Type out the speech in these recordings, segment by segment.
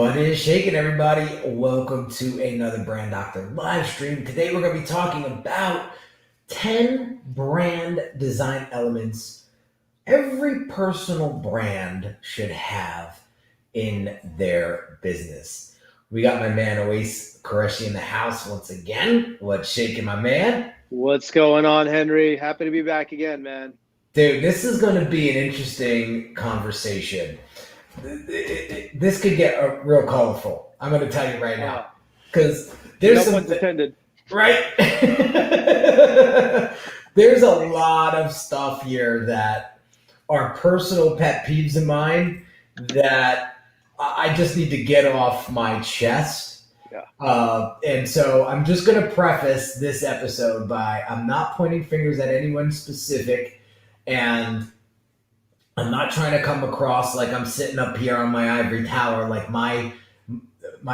What is shaking, everybody? Welcome to another Brand Doctor live stream. Today we're going to be talking about 10 brand design elements every personal brand should have in their business. We got my man Oais Qureshi in the house once again. What's shaking, my man? What's going on, Henry? Happy to be back again, man. Dude, this is going to be an interesting conversation. This could get real colorful. I'm going to tell you right now, because there's no pun intended. Right? There's a lot of stuff here that are personal pet peeves of mine that I just need to get off my chest. Yeah. And so I'm just going to preface this episode by I'm not pointing fingers at anyone specific, and I'm not trying to come across like I'm sitting up here on my ivory tower, like my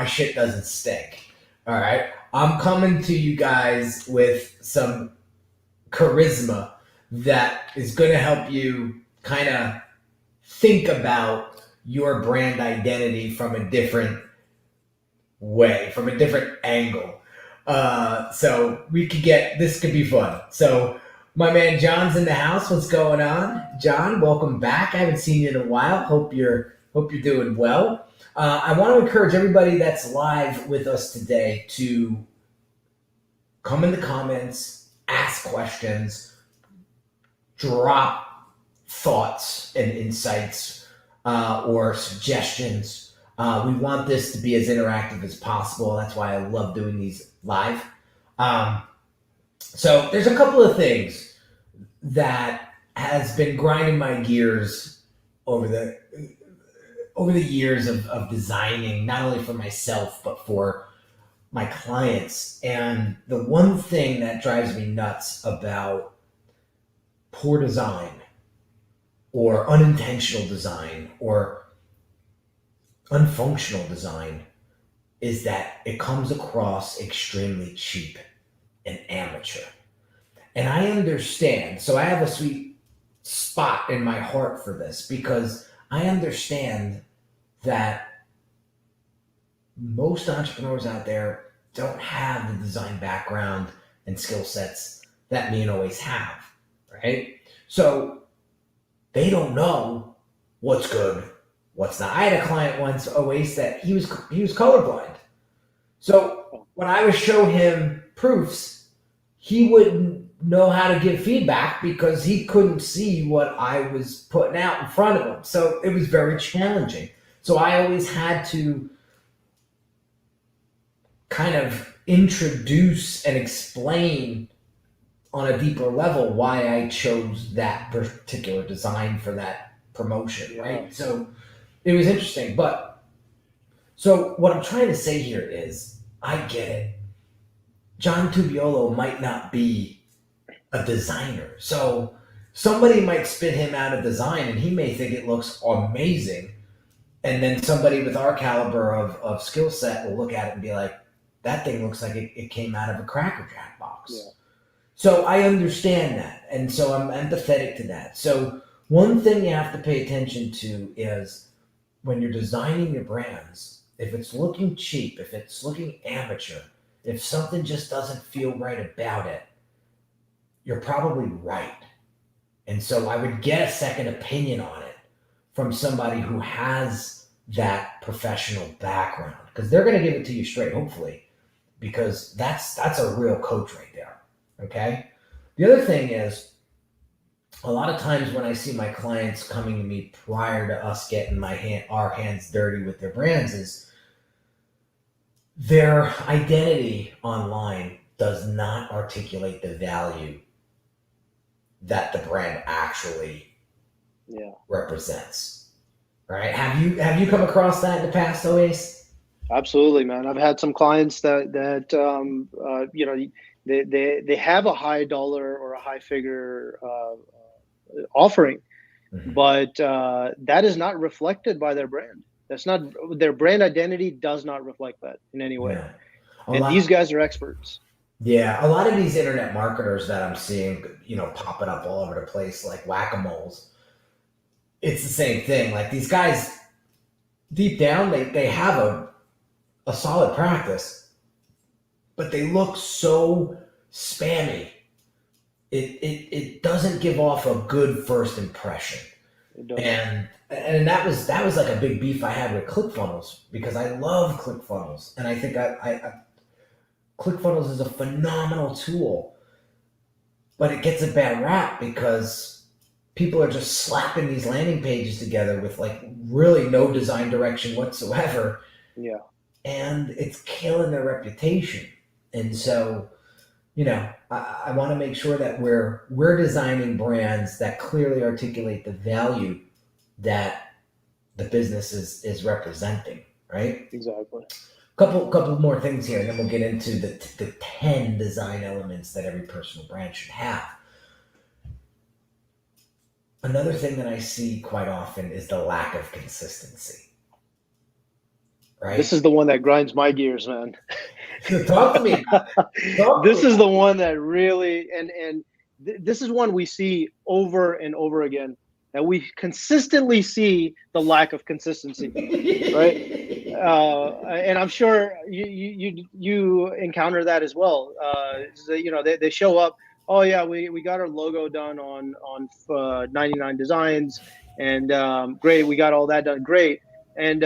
shit doesn't stink. All right. I'm coming to you guys with some charisma that is going to help you kind of think about your brand identity from a different way, from a different angle. So this could be fun. So my man John's in the house. What's going on? John, welcome back. I haven't seen you in a while. Hope you're doing well. I want to encourage everybody that's live with us today to come in the comments, ask questions, drop thoughts and insights or suggestions. We want this to be as interactive as possible. That's why I love doing these live. So there's a couple of things that has been grinding my gears over the years of designing, not only for myself, but for my clients. And the one thing that drives me nuts about poor design or unintentional design or unfunctional design is that it comes across extremely cheap and amateur. And I understand. So I have a sweet spot in my heart for this because I understand that most entrepreneurs out there don't have the design background and skill sets that me and Oais have, right? So they don't know what's good, what's not. I had a client once, Oais, that he was colorblind. So when I would show him proofs, he wouldn't know how to give feedback because he couldn't see what I was putting out in front of him. So it was very challenging. So I always had to kind of introduce and explain on a deeper level why I chose that particular design for that promotion, right? Yeah. So it was interesting. But so what I'm trying to say here is I get it. John Tubiolo might not be a designer. So somebody might spit him out a design and he may think it looks amazing. And then somebody with our caliber of skill set will look at it and be like, that thing looks like it came out of a Cracker Jack box. Yeah. So I understand that. And so I'm empathetic to that. So one thing you have to pay attention to is when you're designing your brands, if it's looking cheap, if it's looking amateur, if something just doesn't feel right about it, you're probably right. And so I would get a second opinion on it from somebody who has that professional background, because they're going to give it to you straight, hopefully, because that's a real coach right there. Okay. The other thing is, a lot of times when I see my clients coming to me prior to us getting our hands dirty with their brands, is their identity online does not articulate the value that the brand actually represents. Right? Have you come across that in the past, Oais? Absolutely, man. I've had some clients that they have a high dollar or a high figure offering, but that is not reflected by their brand. That's not their brand identity. Does not reflect that in any way. Yeah. And these guys are experts. Yeah, a lot of these internet marketers that I'm seeing, popping up all over the place like whack-a-moles. It's the same thing. Like these guys deep down, they have a solid practice, but they look so spammy. It doesn't give off a good first impression. And that was like a big beef I had with ClickFunnels, because I love ClickFunnels, and I think I ClickFunnels is a phenomenal tool, but it gets a bad rap because people are just slapping these landing pages together with like really no design direction whatsoever. Yeah. And it's killing their reputation. And so, I want to make sure that we're designing brands that clearly articulate the value that the business is representing, right? Exactly. Couple more things here, and then we'll get into the 10 design elements that every personal brand should have. Another thing that I see quite often is the lack of consistency. Right? This is the one that grinds my gears, man. Talk to me about it. This is the one that really, and this is one we see over and over again, that we consistently see the lack of consistency, right? And I'm sure you encounter that as well. They show up. Oh yeah, we got our logo done on 99 Designs, and great, we got all that done, great. And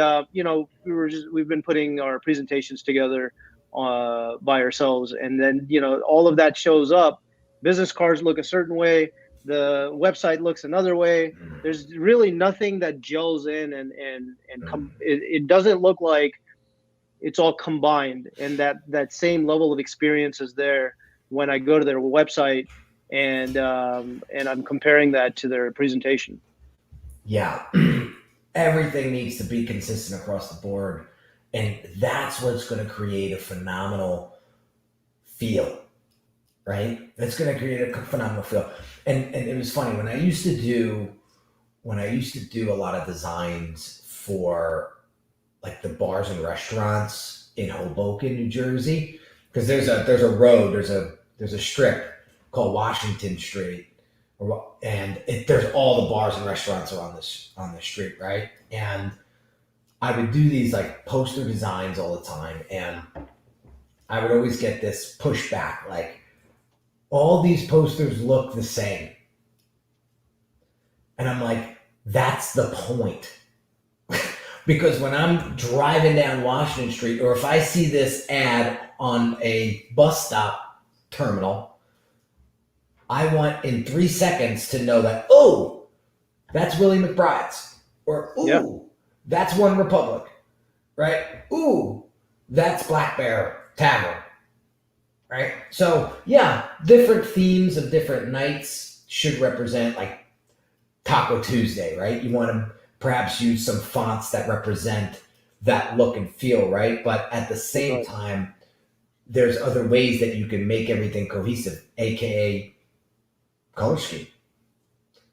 we've been putting our presentations together by ourselves, and then all of that shows up. Business cards look a certain way, the website looks another way. There's really nothing that gels in, and it doesn't look like it's all combined, and that same level of experience is there when I go to their website and I'm comparing that to their presentation. Yeah. Everything needs to be consistent across the board, and that's what's going to create a phenomenal feel, right? That's going to create a phenomenal feel. And it was funny when I used to do a lot of designs for like the bars and restaurants in Hoboken, New Jersey, because there's a road, there's a strip called Washington Street, and there's all the bars and restaurants are on the street, right? And I would do these like poster designs all the time, and I would always get this pushback, like, all these posters look the same. And I'm like, that's the point. Because when I'm driving down Washington Street, or if I see this ad on a bus stop terminal, I want in 3 seconds to know that, oh, that's Willie McBride's, or ooh, that's One Republic, right? Ooh, that's Black Bear Tavern, right? So yeah, different themes of different nights should represent, like Taco Tuesday, right? You want to perhaps use some fonts that represent that look and feel, right? But at the same time, there's other ways that you can make everything cohesive, aka color scheme,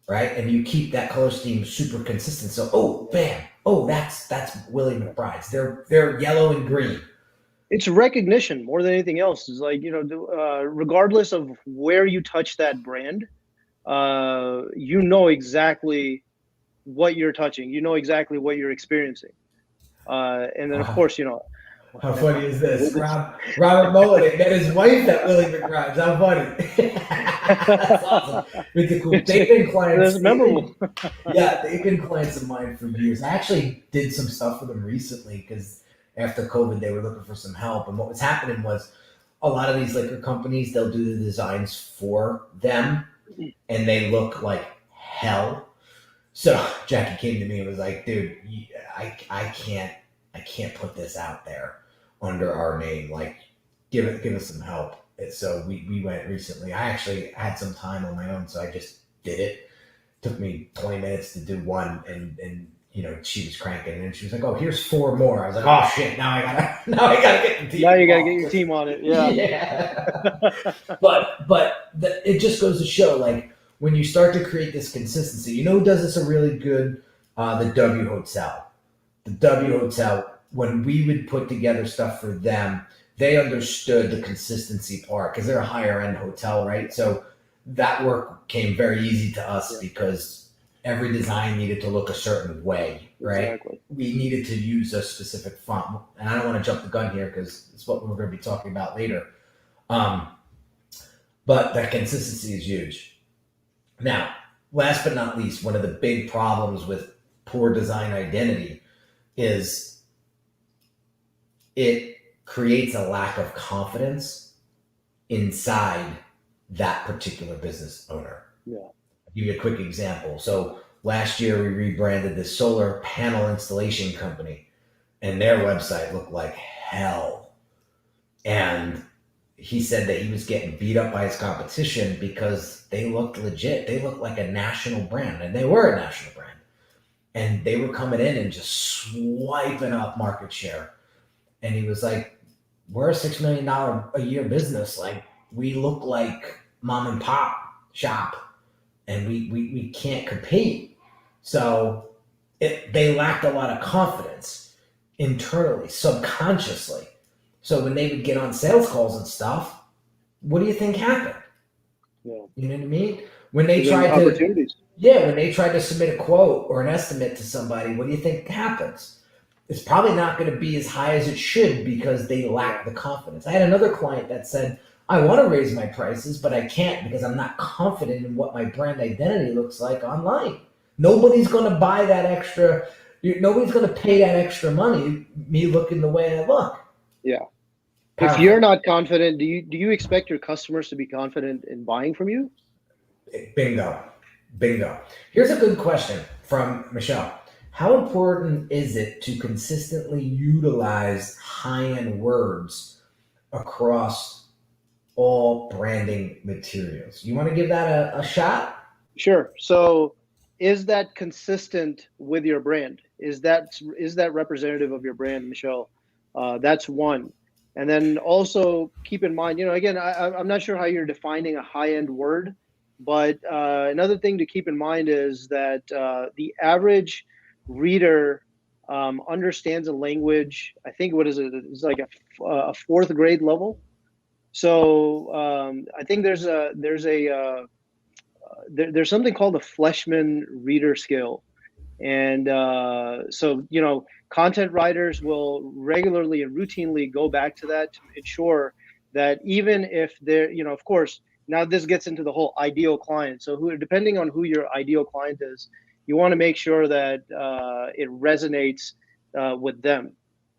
right? And you keep that color scheme super consistent. So, oh, bam, oh, that's Willie McBride's. They're yellow and green. It's recognition more than anything else. It's like, regardless of where you touch that brand, you know exactly what you're touching. You know exactly what you're experiencing. And then, of course, How funny is this? Robert Mullen met his wife at Willie McBride's. How funny. That's awesome. It's cool. They've been clients. That's memorable. Yeah, they've been clients of mine for years. I actually did some stuff for them recently because after COVID, they were looking for some help. And what was happening was a lot of these liquor companies, they'll do the designs for them, and they look like hell. So Jackie came to me and was like, dude, I can't put this out there under our name. Like, give us some help. And so we went recently. I actually had some time on my own, so I just did it. Took me 20 minutes to do one, and she was cranking, and she was like, "Oh, here's 4 more." I was like, "Oh shit! Now I gotta get the team." Now you gotta get your team on it. Yeah. Yeah. But it just goes to show, like, when you start to create this consistency, who does this a really good? The W Hotel. The W Hotel, when we would put together stuff for them, they understood the consistency part because they're a higher end hotel, right? So that work came very easy to us because every design needed to look a certain way, right? Exactly. We needed to use a specific font. And I don't want to jump the gun here because it's what we're going to be talking about later. But that consistency is huge. Now, last but not least, one of the big problems with poor design identity is it creates a lack of confidence inside that particular business owner. Yeah. I'll give you a quick example. So last year we rebranded this solar panel installation company, and their website looked like hell. And he said that he was getting beat up by his competition because they looked legit. They looked like a national brand, and they were a national brand. And they were coming in and just swiping up market share. And he was like, we're a $6 million a year business. Like, we look like mom and pop shop, and we can't compete. So they lacked a lot of confidence internally, subconsciously. So when they would get on sales calls and stuff, what do you think happened? Yeah. You know what I mean? When they tried to submit a quote or an estimate to somebody, what do you think happens? It's probably not going to be as high as it should because they lack the confidence. I had another client that said, I want to raise my prices, but I can't because I'm not confident in what my brand identity looks like online. Nobody's going to buy that extra. Nobody's going to pay that extra money, me looking the way I look. Yeah. Powerful. If you're not confident, do you expect your customers to be confident in buying from you? Bingo. Here's a good question from Michelle. How important is it to consistently utilize high-end words across all branding materials? You want to give that a shot? Sure. So is that consistent with your brand? Is that representative of your brand, Michelle? That's one. And then also keep in mind, again, I'm not sure how you're defining a high-end word, but another thing to keep in mind is that the average reader understands a language. I think it's like a fourth grade level. So I think there's something called the Fleshman reader skill. And so, content writers will regularly and routinely go back to that to ensure that even if they're, of course, now this gets into the whole ideal client. So depending on who your ideal client is, you want to make sure that it resonates with them.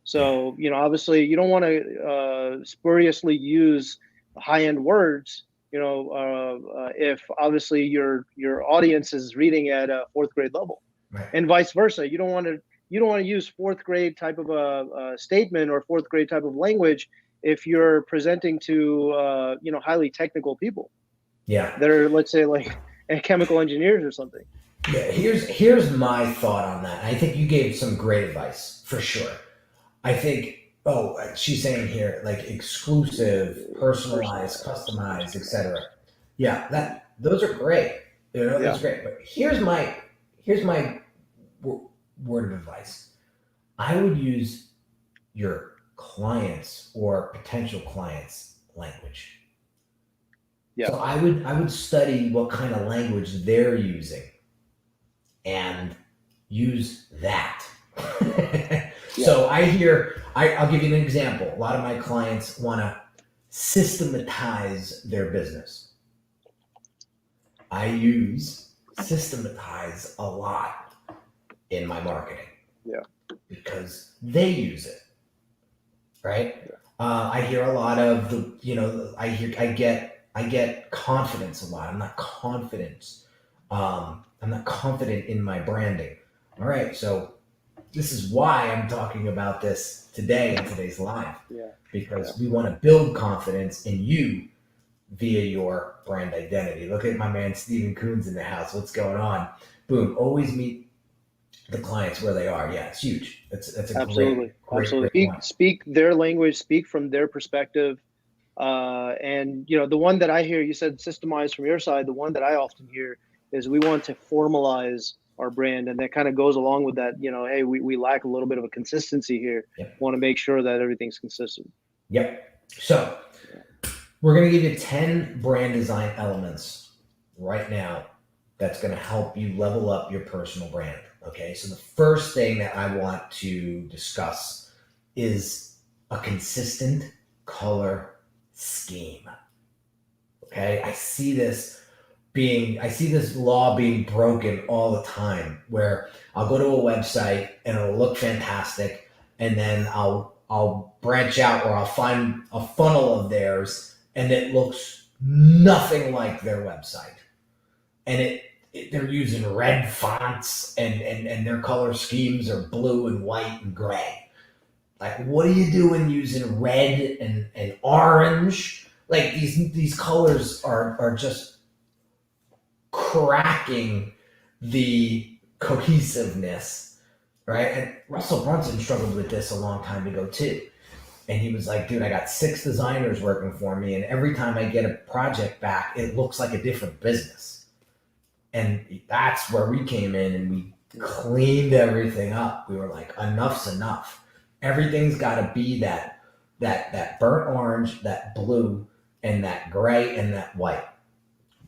So, obviously you don't want to spuriously use high-end words, if obviously your audience is reading at a fourth grade level. Right. And vice versa. You don't want to use fourth grade type of a statement or fourth grade type of language if you're presenting to highly technical people. Yeah. That are, let's say, like chemical engineers or something. Yeah. Here's my thought on that. I think you gave some great advice for sure. I think. Oh, she's saying here like exclusive, personalized, customized, etc. Yeah, those are great. That's great. But here's my word of advice. I would use your clients or potential clients' language. Yeah. So I would study what kind of language they're using and use that. So I'll give you an example. A lot of my clients want to systematize their business. I use systematize a lot in my marketing. Yeah. Because they use it. Right? Yeah. I hear a lot of I get confidence a lot. I'm not confident. I'm not confident in my branding. All right. So this is why I'm talking about this today in today's live. Yeah. Because we want to build confidence in you via your brand identity. Look at my man Steven Coons in the house. What's going on? Boom. Always meet the clients where they are. Yeah, it's huge. That's a absolutely great speak their language, speak from their perspective. And the one that I hear, you said systemize from your side. The one that I often hear is we want to formalize our brand, and that kind of goes along with that. Hey, we lack a little bit of a consistency here. Yep. Want to make sure that everything's consistent. Yep. So we're going to give you 10 brand design elements right now that's going to help you level up your personal brand. Okay, so the first thing that I want to discuss is a consistent color scheme. Okay, I see this law being broken all the time, where I'll go to a website and it'll look fantastic, and then I'll branch out, or I'll find a funnel of theirs and it looks nothing like their website. And they're using red fonts, and their color schemes are blue and white and gray. Like, what are you doing using red and orange? Like, these colors are just cracking the cohesiveness, right? And Russell Brunson struggled with this a long time ago too. And he was like, dude, I got 6 designers working for me, and every time I get a project back, it looks like a different business. And that's where we came in and we cleaned everything up. We were like, enough's enough. Everything's got to be that burnt orange, that blue, and that gray, and that white,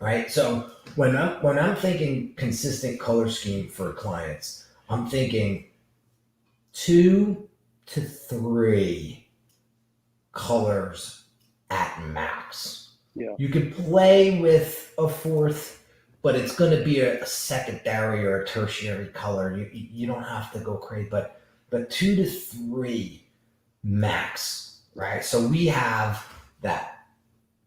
right? So when I'm thinking consistent color scheme for clients, I'm thinking 2 to 3 colors at max. Yeah. You could play with a 4th, but it's going to be a secondary or a tertiary color. You don't have to go crazy, but 2 to 3 max, right? So we have that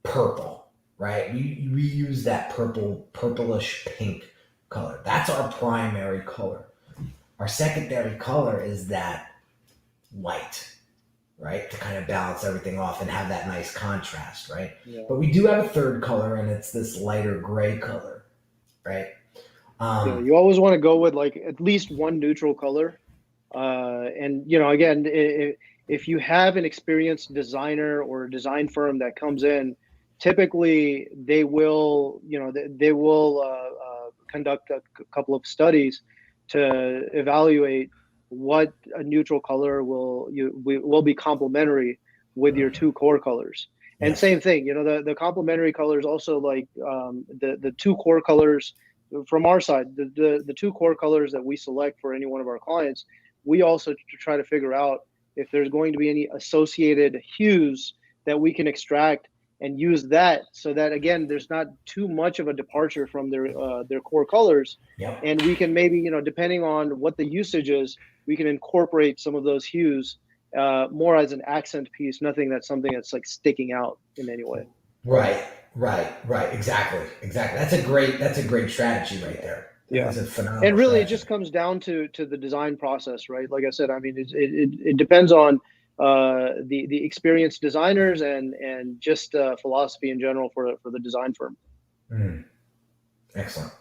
purple, right? We use that purplish pink color. That's our primary color. Our secondary color is that white, right? To kind of balance everything off and have that nice contrast, right? Yeah. But we do have a third color, and it's this lighter gray color, right? You always want to go with like at least one neutral color. And, again, if you have an experienced designer or design firm that comes in, typically they will, conduct a couple of studies to evaluate what a neutral color will be complementary with your 2 core colors. And Yes. Same thing, the complementary colors also, like the 2 core colors from our side, the 2 core colors that we select for any one of our clients, we also try to figure out if there's going to be any associated hues that we can extract and use that, so that, again, there's not too much of a departure from their core colors. Yep. And we can maybe, depending on what the usage is, we can incorporate some of those hues more as an accent piece, something that's like sticking out in any way. Right. Exactly. That's a great strategy right there. Yeah. It's a phenomenal And really, strategy. it just comes down to the design process, right? Like I said, I mean, it depends on the experienced designers and just philosophy in general for the design firm. Excellent.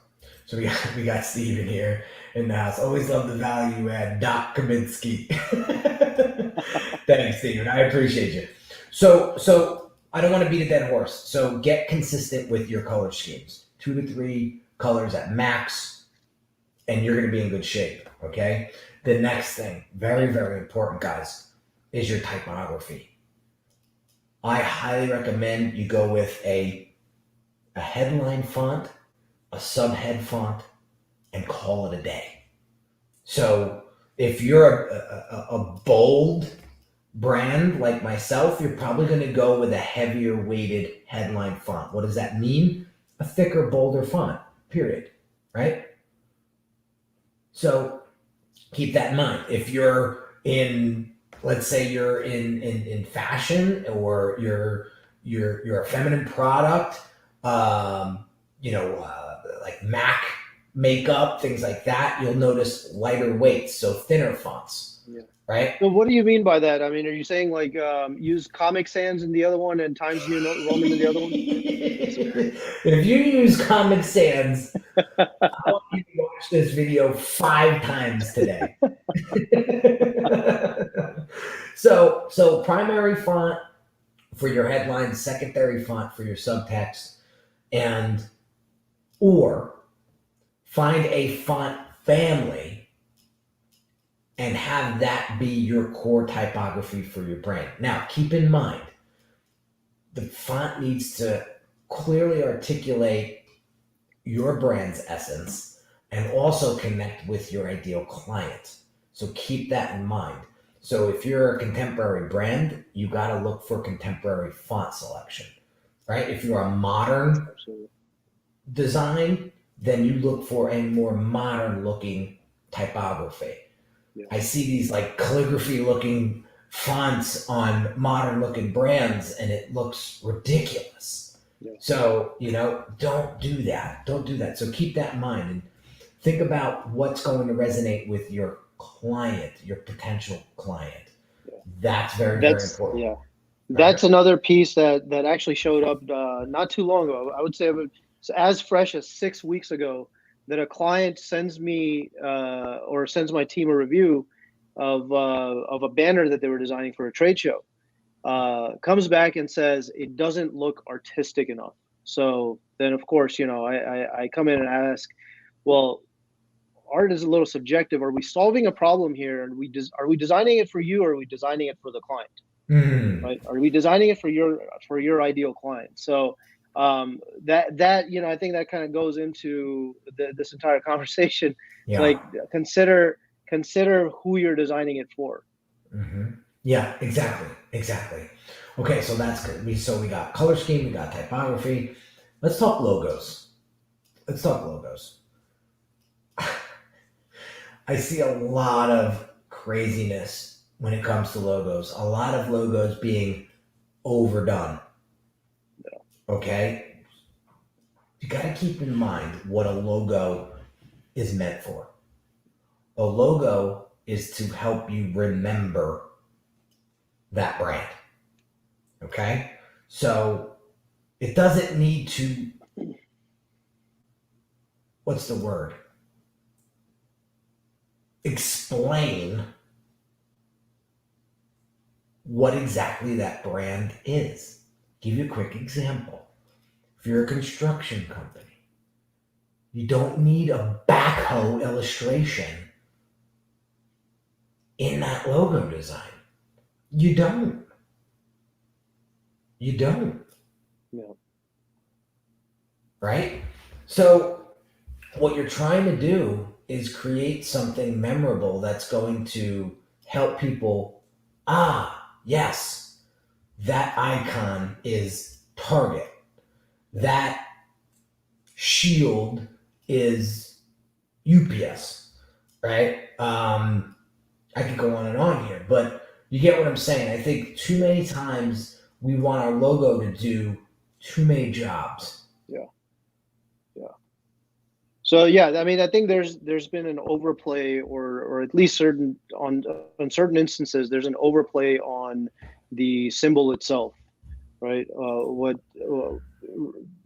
So we got Steven here in the house. Always love the value add. Doc Kaminski. Thanks, Steven. I appreciate you. So I don't want to beat a dead horse. So get consistent with your color schemes. 2 to 3 colors at max, and you're going to be in good shape. Okay. The next thing, very, very important, guys, is your typography. I highly recommend you go with a headline font, a subhead font, and call it a day. So if you're a bold brand like myself, you're probably going to go with a heavier weighted headline font. What does that mean? A thicker, bolder font, period. Right? So keep that in mind. If you're in, let's say you're in fashion, or you're a feminine product, like MAC makeup, things like that, you'll notice lighter weights, so thinner fonts. Yeah. Right? So what do you mean by that? I mean, are you saying like use Comic Sans in the other one and Times New Roman in the other one? If you use Comic Sans, I want you to watch this video 5 times today. So primary font for your headline, secondary font for your subtext, or find a font family and have that be your core typography for your brand. Now, keep in mind, the font needs to clearly articulate your brand's essence and also connect with your ideal client. So keep that in mind. So if you're a contemporary brand, you got to look for contemporary font selection, right? If you're a modern Absolutely. design, then you look for a more modern looking typography. Yeah. I see these like calligraphy looking fonts on modern looking brands and it looks ridiculous. Yeah. So, don't do that. Don't do that. So keep that in mind and think about what's going to resonate with your client, your potential client. Yeah. That's very, very important. Yeah. Right? That's another piece that actually showed up not too long ago. I would say as fresh as 6 weeks ago, that a client sends me or sends my team a review of a banner that they were designing for a trade show. Comes back and says it doesn't look artistic enough. So then, of course, I come in and ask, well, art is a little subjective. Are we solving a problem here? And are we designing it for you, or are we designing it for the client? Right? Are we designing it for your ideal client? So that I think that kind of goes into this entire conversation. Yeah. Like consider who you're designing it for. Mm-hmm. Yeah, exactly. Okay, so that's good. We got color scheme, we got typography. Let's talk logos. I see a lot of craziness when it comes to logos. A lot of logos being overdone. Yeah. Okay? You got to keep in mind what a logo is meant for. A logo is to help you remember that brand. Okay? So it doesn't need to, what's the word? Explain what exactly that brand is. Give you a quick example. If you're a construction company, you don't need a backhoe illustration in that logo design. You don't. Yeah. Right? So what you're trying to do is create something memorable that's going to help people. Yes, that icon is Target. That shield is UPS, right? I could go on and on here, but you get what I'm saying. I think too many times we want our logo to do too many jobs. Yeah. So I mean, I think there's been an overplay, or at least on certain instances, there's an overplay on the symbol itself, right?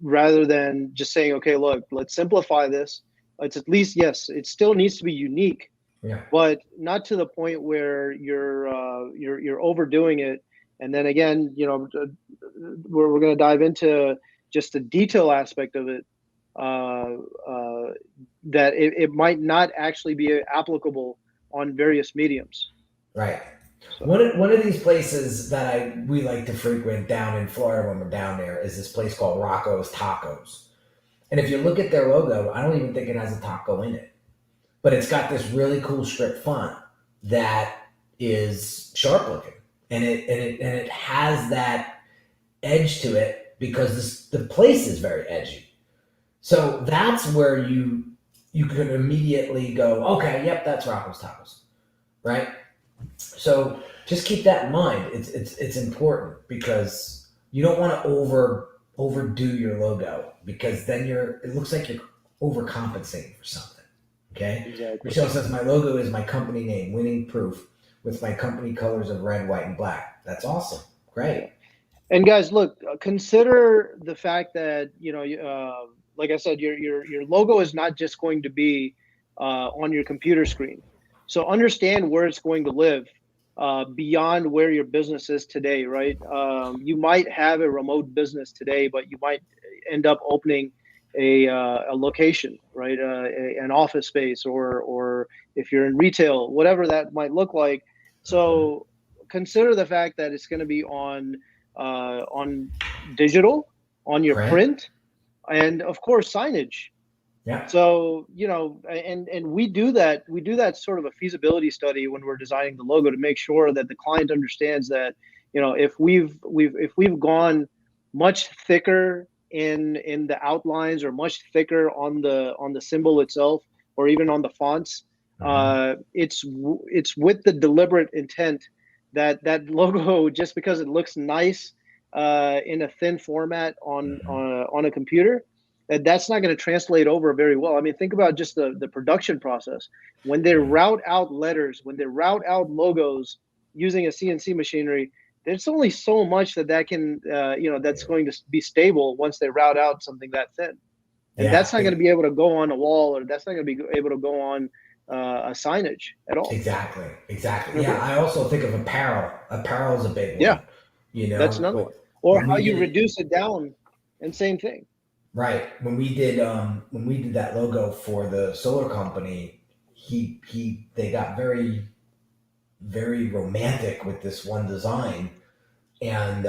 Rather than just saying, okay, look, let's simplify this. It's at least, yes, it still needs to be unique, but not to the point where you're overdoing it. And then again, we're going to dive into just the detail aspect of it. That it might not actually be applicable on various mediums. Right. So. One of these places that we like to frequent down in Florida when we're down there is this place called Rocco's Tacos. And if you look at their logo, I don't even think it has a taco in it. But it's got this really cool strip font that is sharp looking. And it has that edge to it because the place is very edgy. So that's where you can immediately go, okay, yep, that's Rocco's Tacos, right? So just keep that in mind. It's important because you don't want to overdo your logo because then it looks like you're overcompensating for something. Okay. Exactly. Michelle says my logo is my company name, winning proof, with my company colors of red, white, and black. That's awesome. Great. And guys, look, consider the fact that like I said, your logo is not just going to be on your computer screen. So understand where it's going to live beyond where your business is today, right? You might have a remote business today, but you might end up opening a location, right? An office space, or if you're in retail, whatever that might look like. So consider the fact that it's going to be on digital, on your print, and of course signage. Yeah. So, and we do that sort of a feasibility study when we're designing the logo to make sure that the client understands that, if we've gone much thicker in the outlines, or much thicker on the symbol itself, or even on the fonts, it's with the deliberate intent that that logo, just because it looks nice in a thin format on a computer, that's not going to translate over very well. I mean, think about just the production process. When they route out letters, when they route out logos using a CNC machinery, there's only so much that can, that's going to be stable once they route out something that thin. And that's not going to be able to go on a wall, or that's not going to be able to go on a signage at all. Exactly. Yeah, I also think of apparel. Apparel is a big one. Yeah, that's another one. Or how you reduce it down, and same thing. Right. When we did that logo for the solar company, they got very, very romantic with this one design, and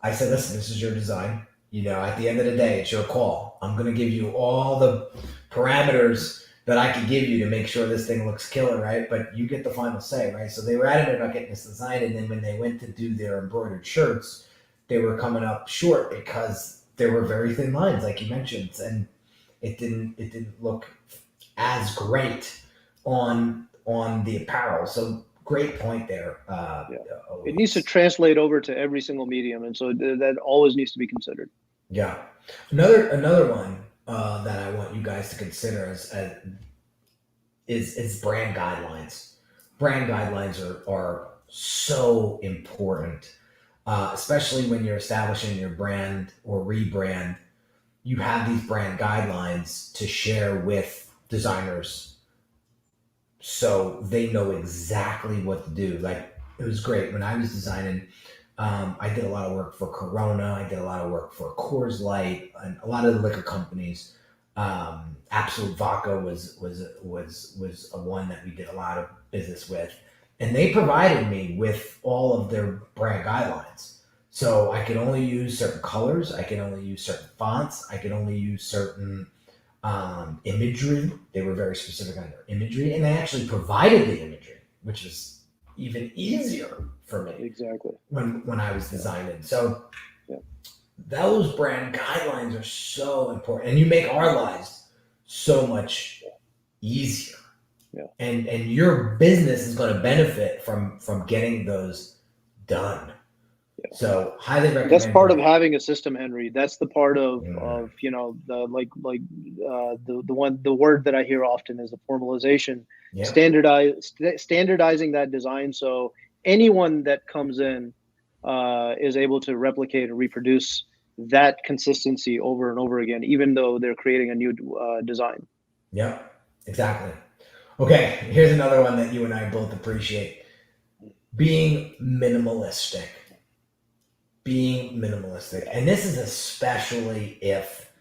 I said, "Listen, this is your design. At the end of the day, it's your call. I'm going to give you all the parameters that I can give you to make sure this thing looks killer, right? But you get the final say, right?" So they were adamant about getting this design, and then when they went to do their embroidered shirts, they were coming up short because there were very thin lines, like you mentioned, and it didn't look as great on the apparel. So great point there. It needs to translate over to every single medium, and so that always needs to be considered. Yeah. Another one that I want you guys to consider is brand guidelines. Brand guidelines are so important. Especially when you're establishing your brand or rebrand, you have these brand guidelines to share with designers so they know exactly what to do. Like, it was great when I was designing. I did a lot of work for Corona. I did a lot of work for Coors Light and a lot of the liquor companies. Absolute Vodka was a one that we did a lot of business with. And they provided me with all of their brand guidelines. So I could only use certain colors. I could only use certain fonts. I could only use certain imagery. They were very specific on their imagery. And they actually provided the imagery, which is even easier for me. Exactly. When I was designing. So those brand guidelines are so important. And you make our lives so much easier. Yeah. And your business is going to benefit from getting those done. Yeah. So highly recommend. That's part of having a system, Henry. That's the part of the the word that I hear often is the formalization. Yeah. Standardizing that design, so anyone that comes in is able to replicate and reproduce that consistency over and over again, even though they're creating a new design. Yeah, exactly. Okay, here's another one that you and I both appreciate. Being minimalistic. And this is especially if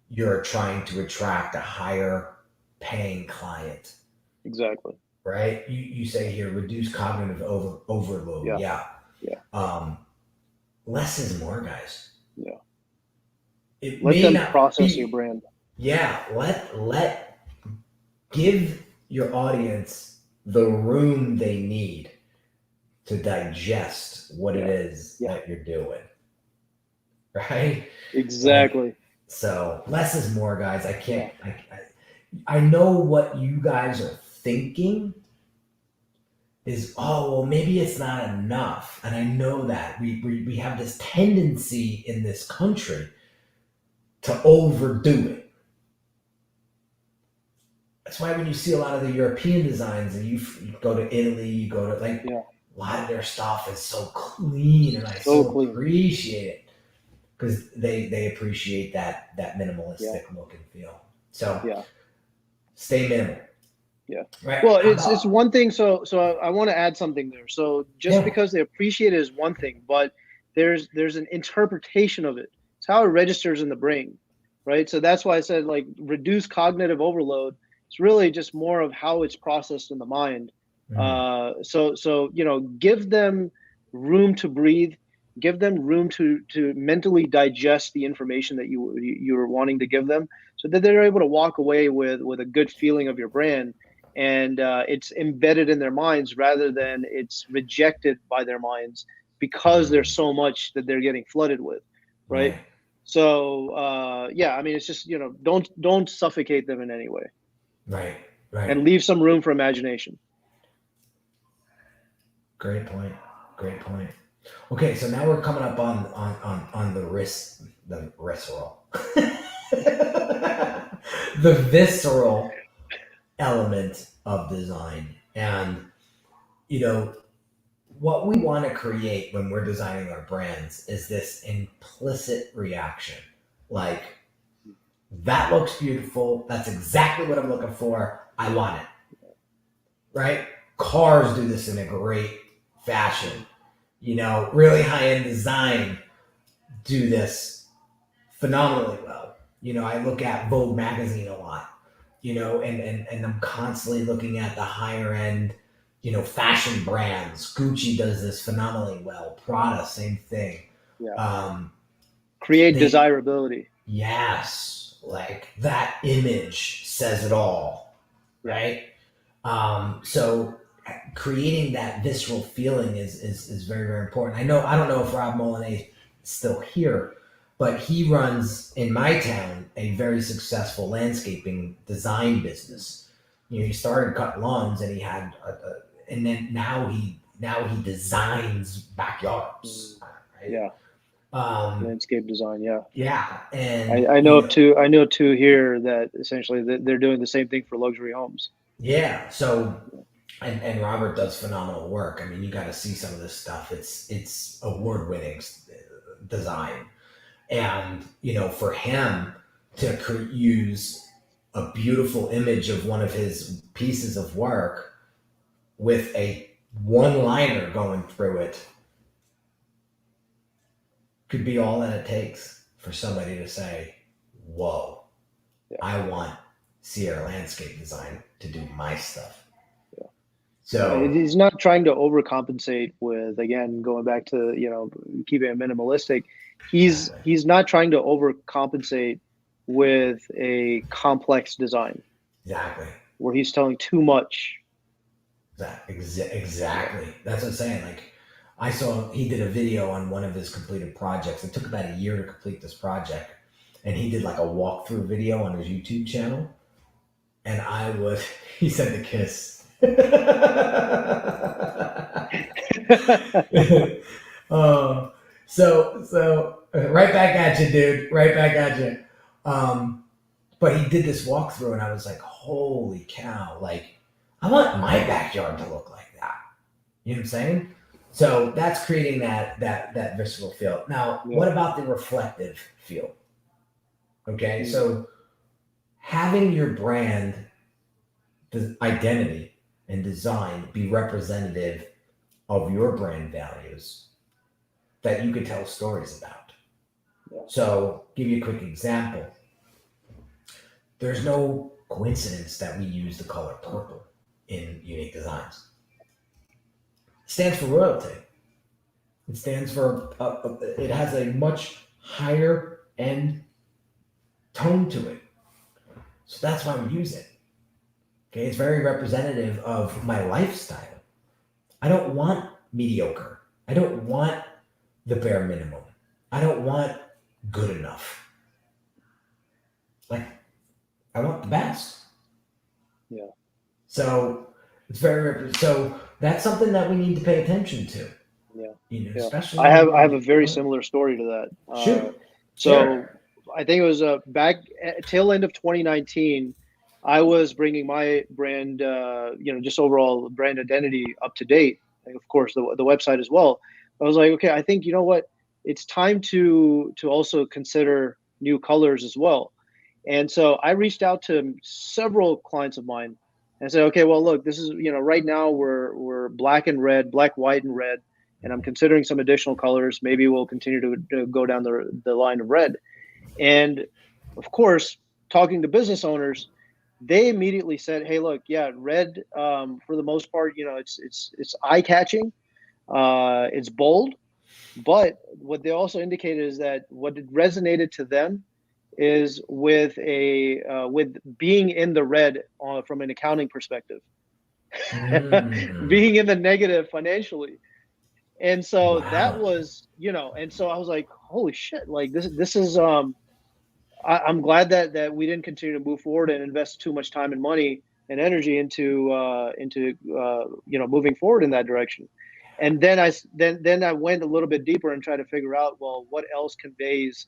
you're trying to attract a higher paying client. Exactly. Right? You say here, reduce cognitive overload. Yeah. Less is more, guys. Yeah. Let them process your brand. Yeah. Give your audience the room they need to digest what it is that you're doing. Right? Exactly. So less is more, guys. I know what you guys are thinking is, maybe it's not enough. And I know that we have this tendency in this country to overdo it. That's why when you see a lot of the European designs, and you go to Italy, you go to a lot of their stuff is so clean, and I so appreciate it because they appreciate that minimalistic look and feel. So stay minimal. Yeah. Right. Well, it's one thing. So I want to add something there. So just because they appreciate it is one thing, but there's an interpretation of it. It's how it registers in the brain, right? So that's why I said reduce cognitive overload. It's really just more of how it's processed in the mind. So give them room to breathe. give them room to mentally digest the information that you're wanting to give them, so that they're able to walk away with a good feeling of your brand, and it's embedded in their minds rather than it's rejected by their minds because there's so much that they're getting flooded with, right? Right. So yeah, I mean, it's just, don't suffocate them in any way, Right. Right. and leave some room for imagination. Great point. Great point. Okay, so now we're coming up on the visceral, the visceral element of design, and you know what we want to create when we're designing our brands is this implicit reaction, like that looks beautiful. That's exactly what I'm looking for. I want it. Right? Cars do this in a great fashion. Really high-end design do this phenomenally well. I look at Vogue magazine a lot, and I'm constantly looking at the higher end, fashion brands. Gucci does this phenomenally well. Prada, same thing. Yeah. Create desirability. Yes. Like that image says it all, right? So creating that visceral feeling is very, very important. I don't know if Rob Molinay is still here, but he runs in my town a very successful landscaping design business. He started cutting lawns, and he had and then now he designs backyards. Right? Yeah. Landscape design. Yeah. Yeah. And I know two here that essentially they're doing the same thing for luxury homes. Yeah. So, and Robert does phenomenal work. I mean, you got to see some of this stuff. It's award-winning design, and for him to use a beautiful image of one of his pieces of work with a one-liner going through it could be all that it takes for somebody to say, "Whoa, Yeah. I want Sierra Landscape Design to do my stuff." Yeah. So he's not trying to overcompensate with, again, going back to keeping it minimalistic. He's not trying to overcompensate with a complex design. Exactly. Where he's telling too much. Exactly. That's what I'm saying. Like, I saw he did a video on one of his completed projects. It took about a year to complete this project, and he did like a walkthrough video on his YouTube channel. And he said the kiss. So right back at you, dude. Right back at you. But he did this walkthrough, and I was like, holy cow! Like, I want my backyard to look like that. You know what I'm saying? So that's creating that visceral feel. Now, what about the reflective feel? Okay, so having your brand identity and design be representative of your brand values that you could tell stories about. So, give you a quick example. There's no coincidence that we use the color purple in Unique Designz. It stands for royalty. It stands for, it has a much higher end tone to it. So that's why we use it. Okay, it's very representative of my lifestyle. I don't want mediocre. I don't want the bare minimum. I don't want good enough. Like, I want the best. Yeah. So so that's something that we need to pay attention to. Yeah. Especially I have a very similar story to that. Shoot. Sure. I think it was back tail end of 2019. I was bringing my brand, just overall brand identity up to date. And of course, the website as well. I was like, okay, I think, what? It's time to also consider new colors as well. And so I reached out to several clients of mine and said, okay, well, look, this is, right now we're black and red, black, white, and red. And I'm considering some additional colors. Maybe we'll continue to go down the line of red. And of course, talking to business owners, they immediately said, hey, look, yeah, red, for the most part, it's eye catching. It's bold. But what they also indicated is that what resonated to them is with being in the red from an accounting perspective, Mm. being in the negative financially. And so that Wow. was, and so I was like, holy shit, like this is I'm glad that we didn't continue to move forward and invest too much time and money and energy into moving forward in that direction. And then I went a little bit deeper and tried to figure out, well, what else conveys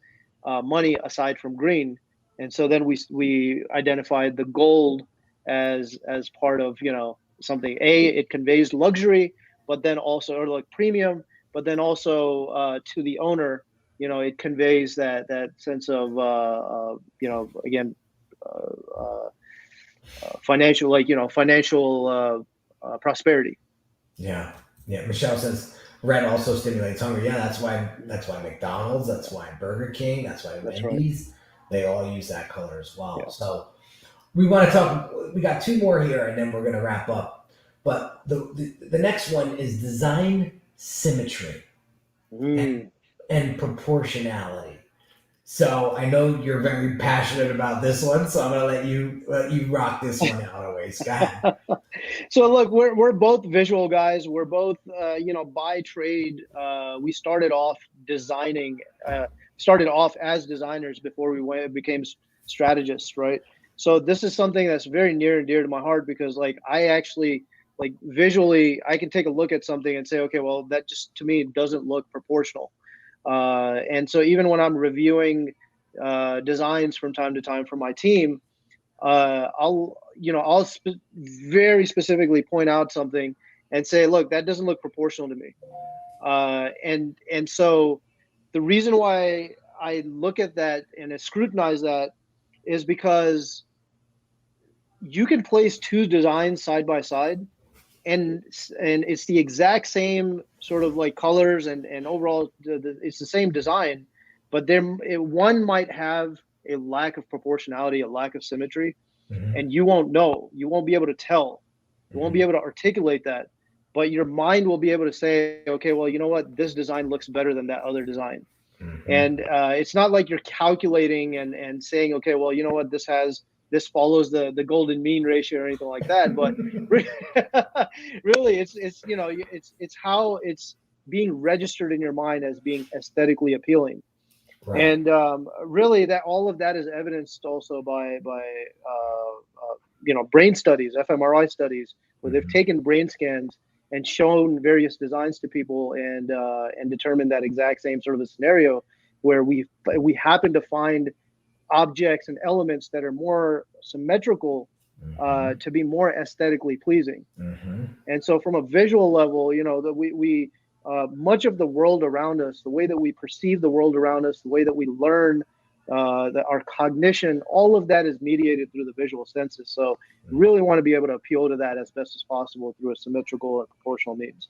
money aside from green. And so then we identified the gold as part of something. It conveys luxury, but then also, or like premium, but then also to the owner, it conveys that sense of again, uh, uh, financial, prosperity. Yeah. Yeah. Michelle says red also stimulates hunger. Yeah, that's why McDonald's, that's why Burger King, that's why That's right. Wendy's, they all use that color as well. Yeah. So we want to talk, we got two more here and then we're gonna wrap up. But the next one is design symmetry and Mm. and proportionality. So I know you're very passionate about this one, so I'm gonna let you rock this one out away, Scott. So look, we're both visual guys. We're both by trade. We started off as designers before became strategists, right? So this is something that's very near and dear to my heart because like I actually, like, visually I can take a look at something and say, okay, well, that just to me doesn't look proportional. And so even when I'm reviewing designs from time to time for my team, I'll very specifically point out something and say, look, that doesn't look proportional to me. And so the reason why I look at that and I scrutinize that is because you can place two designs side by side, and it's the exact same sort of like colors and overall it's the same design, but one might have a lack of proportionality, a lack of symmetry, Mm-hmm. and you won't be able to tell, you won't be Mm-hmm. able to articulate that, but your mind will be able to say, okay, well, you know what, this design looks better than that other design. Mm-hmm. And it's not like you're calculating and saying, okay, well, you know what, this follows the golden mean ratio or anything like that, but really it's how it's being registered in your mind as being aesthetically appealing. Right. And really, that all of that is evidenced also by brain studies, fMRI studies, where they've Mm-hmm. taken brain scans and shown various designs to people and determined that exact same sort of a scenario where we happen to find objects and elements that are more symmetrical Mm-hmm. to be more aesthetically pleasing. Mm-hmm. And so, from a visual level, that we much of the world around us, the way that we perceive the world around us, the way that we learn, that our cognition, all of that is mediated through the visual senses. So, really want to be able to appeal to that as best as possible through a symmetrical and proportional means.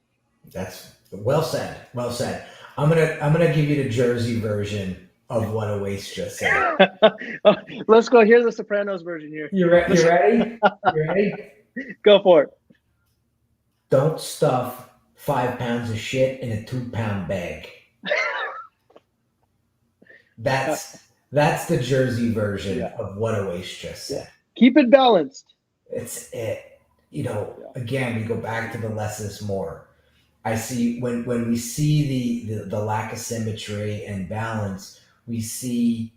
That's well said. Well said. I'm gonna give you the Jersey version of what a waste just said. Let's go. Here's the Sopranos version here. You ready? You ready? Go for it. Don't stuff 5 pounds of shit in a 2 pound bag. That's the Jersey version Yeah. of what a waste just said. Keep it balanced. It's it. Again, we go back to the less is more. I see when we see the lack of symmetry and balance, we see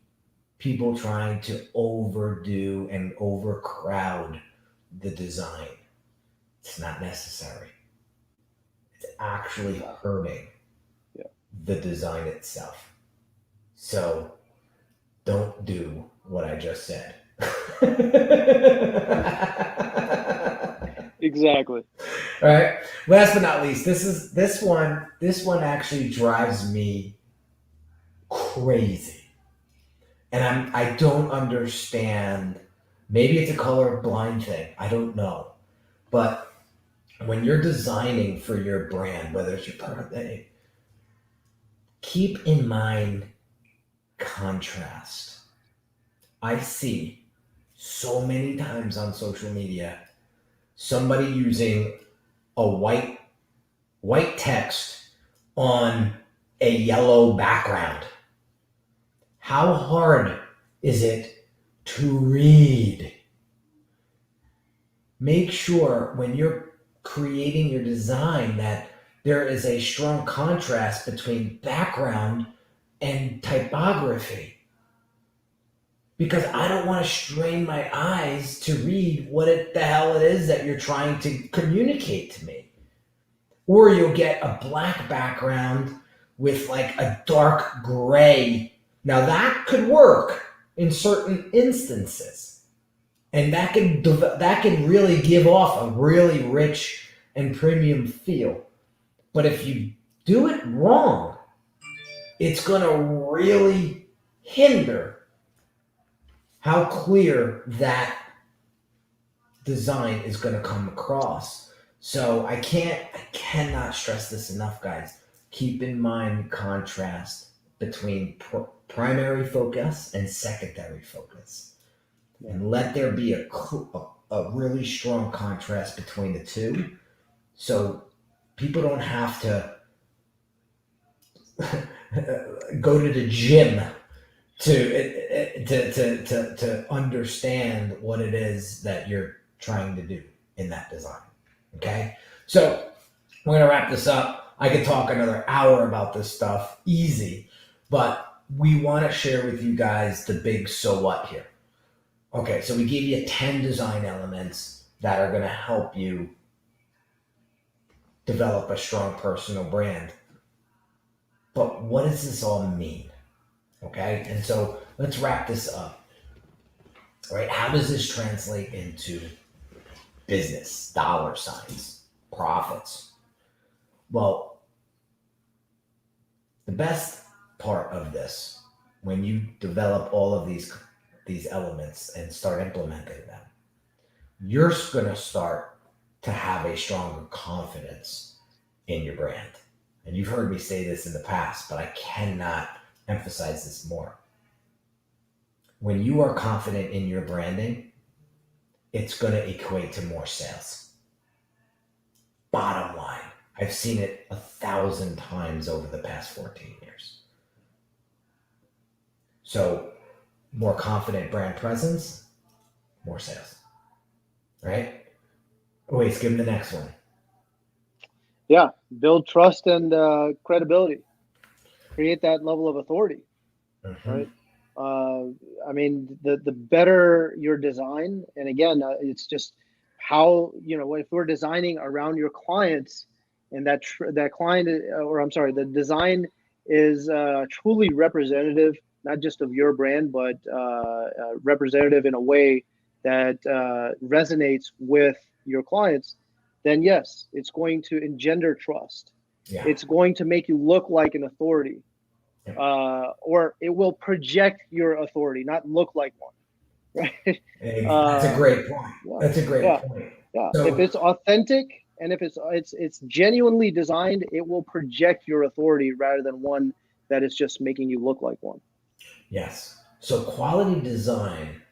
people trying to overdo and overcrowd the design. It's not necessary. It's actually hurting Yeah. the design itself. So don't do what I just said. Exactly. All right. Last but not least, this one actually drives me crazy. And I don't understand. Maybe it's a color blind thing. I don't know. But when you're designing for your brand, whether it's your product, keep in mind contrast. I see so many times on social media somebody using a white text on a yellow background? How hard is it to read? Make sure when you're creating your design that there is a strong contrast between background and typography. Because I don't want to strain my eyes to read what the hell it is that you're trying to communicate to me. Or you'll get a black background with like a dark gray. Now that could work in certain instances. And that can really give off a really rich and premium feel. But if you do it wrong, it's going to really hinder how clear that design is going to come across. So I cannot stress this enough, guys. Keep in mind contrast between primary focus and secondary focus. And let there be a really strong contrast between the two, so people don't have to go to the gym to understand what it is that you're trying to do in that design. Okay, so we're gonna wrap this up. I could talk another hour about this stuff, easy, but we want to share with you guys the big so what here. Okay, so we gave you 10 design elements that are going to help you develop a strong personal brand. But what does this all mean? Okay, and so let's wrap this up. All right, how does this translate into business, dollar signs, profits? Well, the best part of this, when you develop all of these elements and start implementing them, you're going to start to have a stronger confidence in your brand. And you've heard me say this in the past, but I cannot emphasize this more. When you are confident in your branding, it's going to equate to more sales. Bottom line, I've seen it 1,000 times over the past 14 years. So more confident brand presence, more sales, right? Wait, skip the next one. Yeah, build trust and credibility. Create that level of authority, right? I mean, the better your design, and again, it's just how, if we're designing around your clients, and that client, the design is truly representative, not just of your brand, but representative in a way that resonates with your clients, then yes, it's going to engender trust. Yeah. It's going to make you look like an authority, or it will project your authority, not look like one. Right? That's a great point. Yeah. That's a great point. Yeah. So, if it's authentic and if it's genuinely designed, it will project your authority rather than one that is just making you look like one. Yes. So quality design,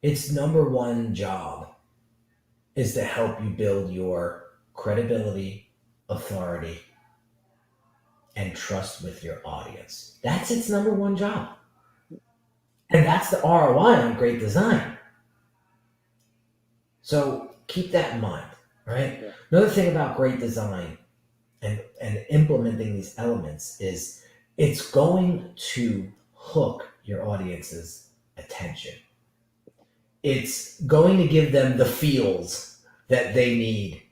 its number one job is to help you build your credibility, authority, and trust with your audience. That's its number one job. And that's the ROI on great design. So keep that in mind, right? Yeah. Another thing about great design and implementing these elements is it's going to hook your audience's attention. It's going to give them the feels that they need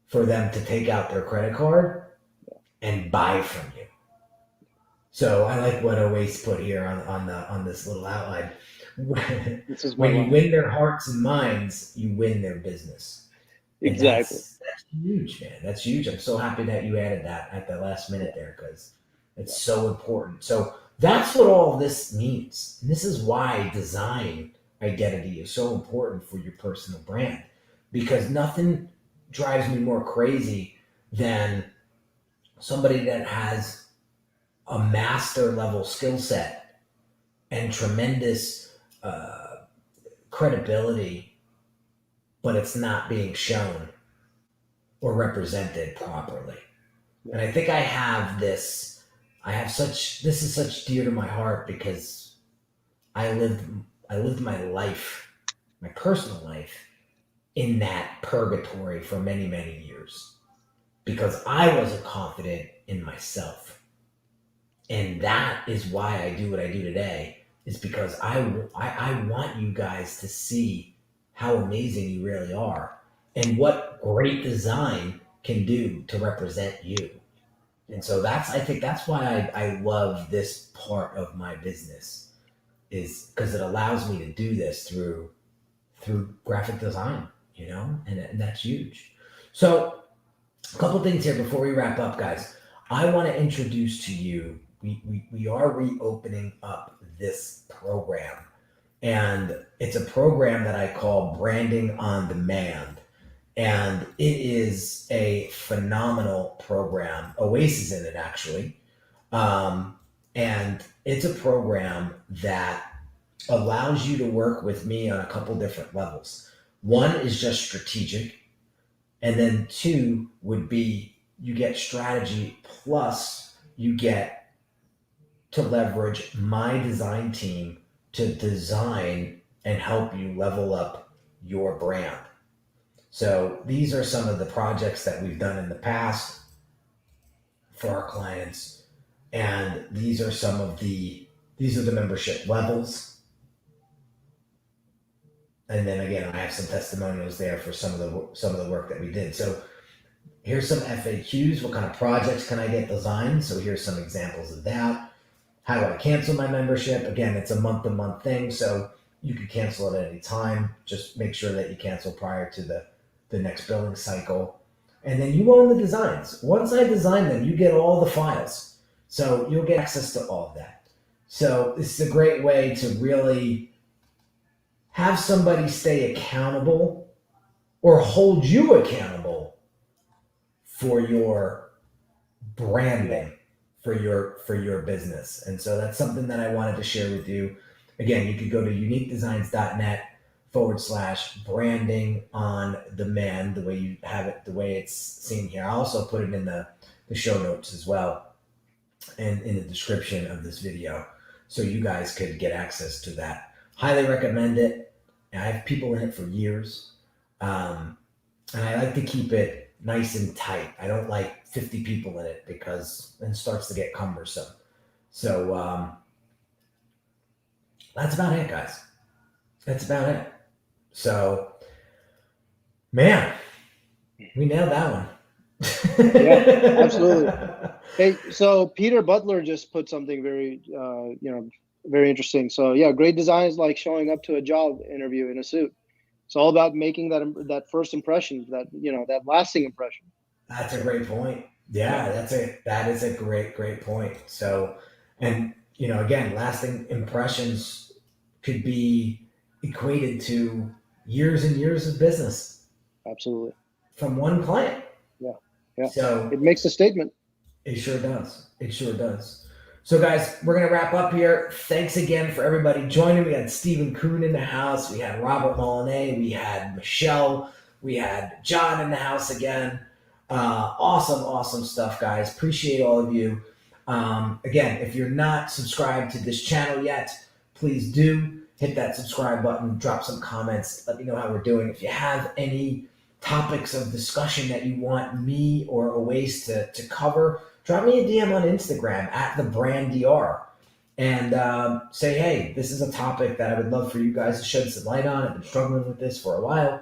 for them to take out their credit card and buy from you. So I like what Oasis put here on this little outline. When you win their hearts and minds, you win their business. Exactly. That's huge, man. That's huge. I'm so happy that you added that at the last minute there, because it's so important. So that's what all this means. And this is why design identity is so important for your personal brand, because nothing drives me more crazy than somebody that has a master level skill set and tremendous credibility, but it's not being shown or represented properly. And I think I have this this is such dear to my heart because I lived my life, my personal life, in that purgatory for many, many years because I wasn't confident in myself. And that is why I do what I do today, is because I want you guys to see how amazing you really are and what great design can do to represent you. And so I think that's why I love this part of my business, is because it allows me to do this through graphic design, and that's huge. So a couple things here before we wrap up, guys. I want to introduce to you, we are reopening up this program, and it's a program that I call Branding on Demand. And it is a phenomenal program. Oasis in it, actually. And it's a program that allows you to work with me on a couple different levels. One is just strategic. And then two would be you get strategy plus you get to leverage my design team to design and help you level up your brand. So these are some of the projects that we've done in the past for our clients. And these are the membership levels. And then again, I have some testimonials there for some of the work that we did. So here's some FAQs. What kind of projects can I get designed? So here's some examples of that. How do I cancel my membership? Again, it's a month-to-month thing, so you can cancel it at any time. Just make sure that you cancel prior to the next billing cycle. And then you own the designs. Once I design them, you get all the files. So you'll get access to all of that. So this is a great way to really have somebody stay accountable or hold you accountable for your branding, for your business. And so that's something that I wanted to share with you. Again, you could go to uniquedesignz.net/branding on demand, the way you have it, the way it's seen here. I'll also put it in the show notes as well and in the description of this video, so you guys could get access to that. Highly recommend it. I have people in it for years. And I like to keep it nice and tight. I don't like 50 people in it because it starts to get cumbersome. So that's about it, guys. That's about it. So, man, we nailed that one. Yeah, absolutely. Hey, so Peter Butler just put something very, very interesting. So yeah, great design is like showing up to a job interview in a suit. It's all about making that first impression, that lasting impression. That's a great point. Yeah, that is a great point. So, and again, lasting impressions could be equated to years and years of business. Absolutely. From one client. Yeah. So it makes a statement. It sure does. So guys, we're going to wrap up here. Thanks again for everybody joining. We had Stephen Kuhn in the house. We had Robert Molinet. We had Michelle. We had John in the house again. Awesome stuff, guys. Appreciate all of you. Again, if you're not subscribed to this channel yet, please do hit that subscribe button, drop some comments, let me know how we're doing. If you have any topics of discussion that you want me or Oasis to cover, drop me a DM on Instagram @theBrandDR and say, hey, this is a topic that I would love for you guys to shed some light on. I've been struggling with this for a while.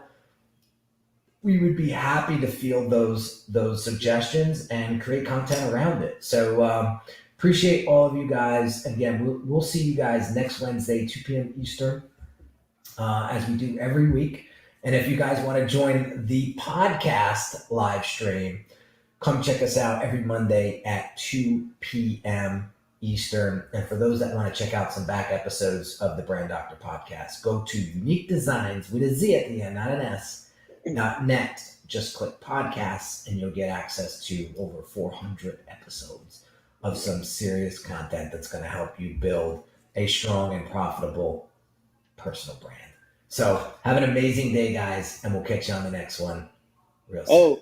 We would be happy to field those suggestions and create content around it. So appreciate all of you guys. Again, we'll see you guys next Wednesday, 2 p.m. Eastern, as we do every week. And if you guys want to join the podcast live stream, come check us out every Monday at 2 p.m. Eastern. And for those that want to check out some back episodes of the Brand Doctor podcast, go to Unique Designz with a Z at the end, not an S, .net. Just click podcasts and you'll get access to over 400 episodes of some serious content that's going to help you build a strong and profitable personal brand. So have an amazing day, guys, and we'll catch you on the next one real soon.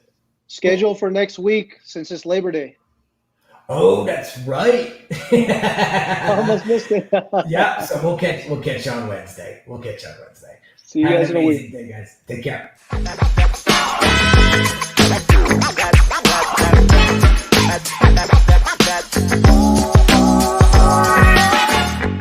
Schedule for next week since it's Labor Day. Oh, that's right. I almost missed it. Yeah, so we'll catch you on Wednesday. See you Have guys an in a week. amazing day, guys. Take care.